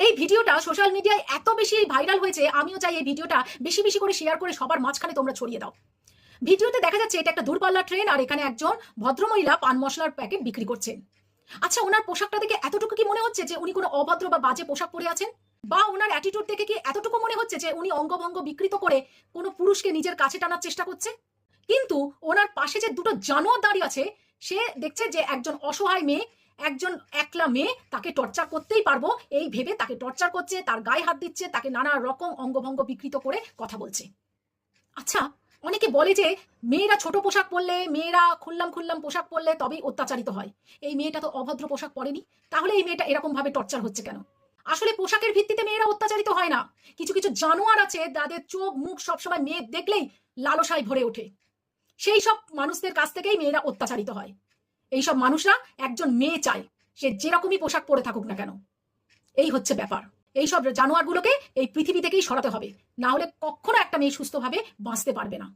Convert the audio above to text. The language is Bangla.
এই ভিডিওটা সোশ্যাল মিডিয়ায় এত বেশি ভাইরাল হয়েছে, আমিও চাই এই ভিডিওটা বেশি বেশি করে শেয়ার করে সবার মাঝখানে তোমরা ছড়িয়ে দাও। ভিডিওতে দেখা যাচ্ছে এটা একটা দূরপাল্লার ট্রেন, আর এখানে একজন ভদ্রমহিলা পান মশলার প্যাকেট বিক্রি করছেন। আচ্ছা, ওনার পোশাকটা দেখে এতটুকু কি মনে হচ্ছে যে উনি কোনো অভদ্র বা বাজে পোশাক পরে আছেন? বা ওনার অ্যাটিটিউড দেখে কি এতটুকু মনে হচ্ছে যে উনি অঙ্গভঙ্গ বিকৃত করে কোনো পুরুষকে নিজের কাছে টানার চেষ্টা করছে? কিন্তু ওনার পাশে যে দুটো জানোয়ার দাঁড়িয়ে আছে, সে দেখছে যে একজন অসহায় মেয়ে, একজন একলা মেয়ে, তাকে টর্চার করতেই পারবো এই ভেবে তাকে টর্চার করছে, তার গায়ে হাত দিচ্ছে, তাকে নানা রকম অঙ্গভঙ্গ বিকৃত করে কথা বলছে। আচ্ছা, অনেকে বলে যে মেয়েরা ছোট পোশাক পরলে, মেয়েরা খুল্লাম খুল্লাম পোশাক পরলে তবেই অত্যাচারিত হয়। এই মেয়েটা তো অভদ্র পোশাক পরেনি, তাহলে এই মেয়েটা এরকম ভাবে টর্চার হচ্ছে কেন? আসলে পোশাকের ভিত্তিতে মেয়েরা অত্যাচারিত হয় না। কিছু কিছু জানোয়ার আছে যাদের চোখ মুখ সবসময় মেয়ে দেখলেই লালসায় ভরে ওঠে, সেই সব মানুষদের কাছ থেকেই মেয়েরা অত্যাচারিত হয়। এইসব মানুষরা একজন মেয়ে চায়, সে যেরকমই পোশাক পরে থাকুক না কেন। এই হচ্ছে ব্যাপার। এইসব জানোয়ারগুলোকে এই পৃথিবী থেকেই সরাতে হবে, না হলে কখনো একটা মেয়ে সুস্থভাবে বাঁচতে পারবে না।